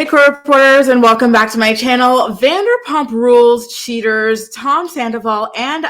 Core reporters, and welcome back to my channel. Vanderpump Rules cheaters Tom Sandoval and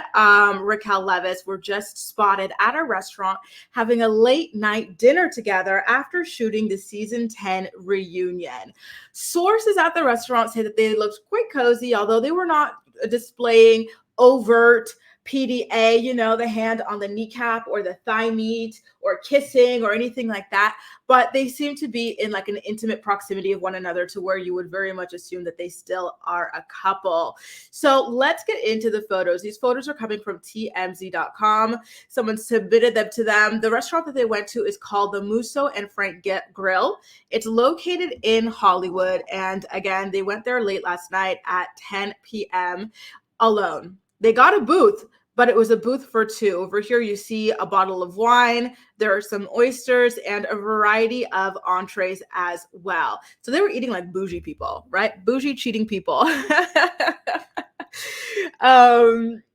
Raquel Leviss were just spotted at a restaurant having a late night dinner together after shooting the season 10 reunion. Sources at the restaurant say that they looked quite cozy, although they were not displaying overt PDA, the hand on the kneecap or the thigh meat or kissing or anything like that. But they seem to be in like an intimate proximity of one another to where you would very much assume that they still are a couple. So let's get into the photos. These photos are coming from TMZ.com. Someone submitted them to them. The restaurant that they went to is called the Musso and Frank Grill. It's located in Hollywood. And again, they went there late last night at 10 p.m. alone. They got a booth, but it was a booth for two. Over here, you see a bottle of wine. There are some oysters and a variety of entrees as well. So they were eating like bougie people, right? Bougie cheating people.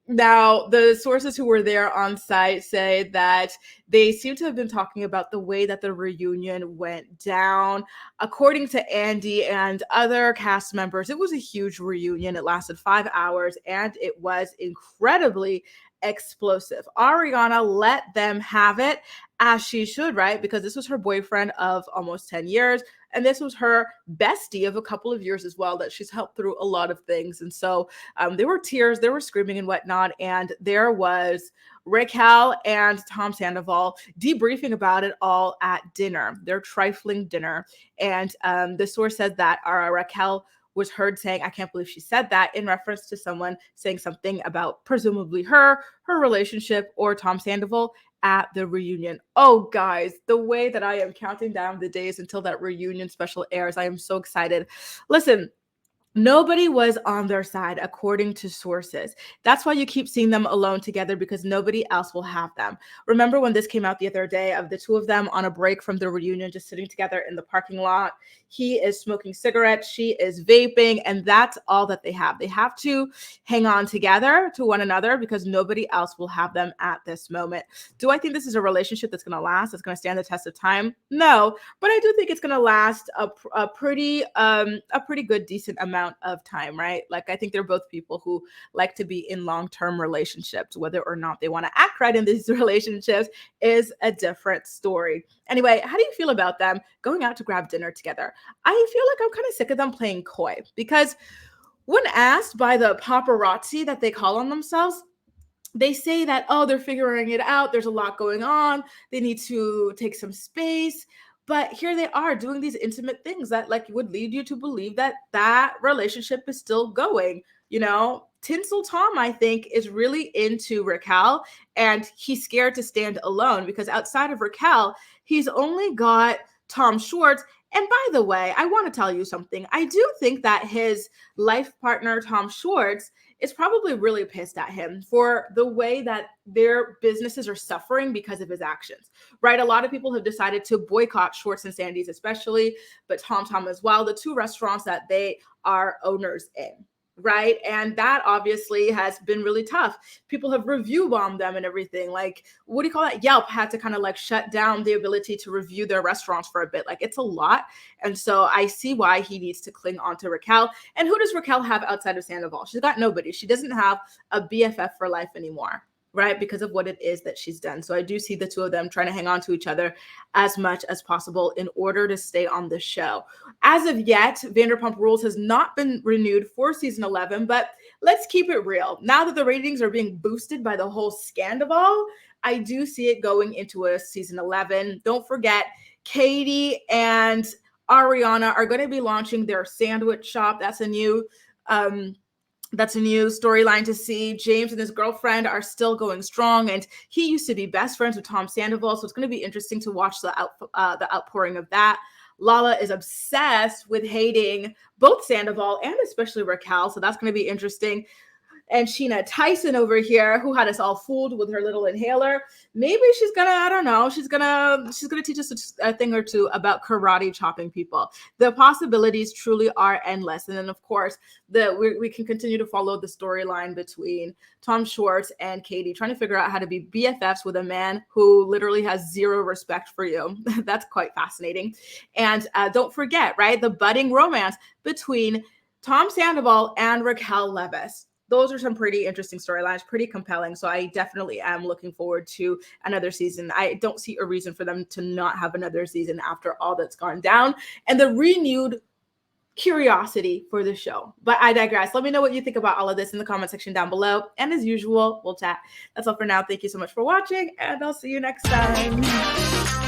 Now, the sources who were there on site say that they seem to have been talking about the way that the reunion went down. According to Andy and other cast members, it was a huge reunion. It lasted 5 hours and it was incredibly explosive. Ariana let them have it, as she should, right? Because this was her boyfriend of almost 10 years. And this was her bestie of a couple of years as well, that she's helped through a lot of things. And so there were tears, there were screaming and whatnot. And there was Raquel and Tom Sandoval debriefing about it all at dinner, their trifling dinner. And the source said that Raquel was heard saying, "I can't believe she said that," in reference to someone saying something about presumably her relationship, or Tom Sandoval at the reunion. Oh, guys, the way that I am counting down the days until that reunion special airs, I am so excited. Listen, nobody was on their side, according to sources. That's why you keep seeing them alone together, because nobody else will have them. Remember when this came out the other day of the two of them on a break from the reunion, just sitting together in the parking lot? He is smoking cigarettes, she is vaping, and that's all that they have. They have to hang on together to one another because nobody else will have them at this moment. Do I think this is a relationship that's going to last, that's going to stand the test of time? No, but I do think it's going to last a pretty good, decent amount of time, right? Like, I think they're both people who like to be in long-term relationships. Whether or not they want to act right in these relationships is a different story. Anyway, how do you feel about them going out to grab dinner together? I feel like I'm kind of sick of them playing coy, because when asked by the paparazzi that they call on themselves, they say that, oh, they're figuring it out. There's a lot going on. They need to take some space. But here they are doing these intimate things that like would lead you to believe that that relationship is still going. Tinsel Tom, I think, is really into Raquel, and he's scared to stand alone because outside of Raquel, he's only got Tom Schwartz. And by the way, I want to tell you something. I do think that his life partner, Tom Schwartz, is probably really pissed at him for the way that their businesses are suffering because of his actions, right? A lot of people have decided to boycott Schwartz and Sandy's especially, but Tom as well, the two restaurants that they are owners in. Right. And that obviously has been really tough. People have review bombed them and everything. Like, what do you call that? Yelp had to kind of like shut down the ability to review their restaurants for a bit. Like, it's a lot. And so I see why he needs to cling on to Raquel. And who does Raquel have outside of Sandoval? She's got nobody. She doesn't have a BFF for life anymore, right? Because of what it is that she's done. So I do see the two of them trying to hang on to each other as much as possible in order to stay on the show. As of yet, Vanderpump Rules has not been renewed for season 11, but let's keep it real. Now that the ratings are being boosted by the whole Sandoval, I do see it going into a season 11. Don't forget, Katie and Ariana are going to be launching their sandwich shop. That's a new storyline to see. James and his girlfriend are still going strong, and he used to be best friends with Tom Sandoval, so it's going to be interesting to watch the outpouring of that. Lala is obsessed with hating both Sandoval and especially Raquel, so that's going to be interesting. and Sheena Tyson over here, who had us all fooled with her little inhaler. Maybe she's gonna, I don't know, she's gonna teach us a thing or two about karate chopping people. The possibilities truly are endless. And then of course, we can continue to follow the storyline between Tom Schwartz and Katie, trying to figure out how to be BFFs with a man who literally has zero respect for you. That's quite fascinating. And don't forget, right, the budding romance between Tom Sandoval and Raquel Leviss. Those are some pretty interesting storylines, pretty compelling. So I definitely am looking forward to another season. I don't see a reason for them to not have another season after all that's gone down and the renewed curiosity for the show. But I digress. Let me know what you think about all of this in the comment section down below. And as usual, we'll chat. That's all for now. Thank you so much for watching, and I'll see you next time.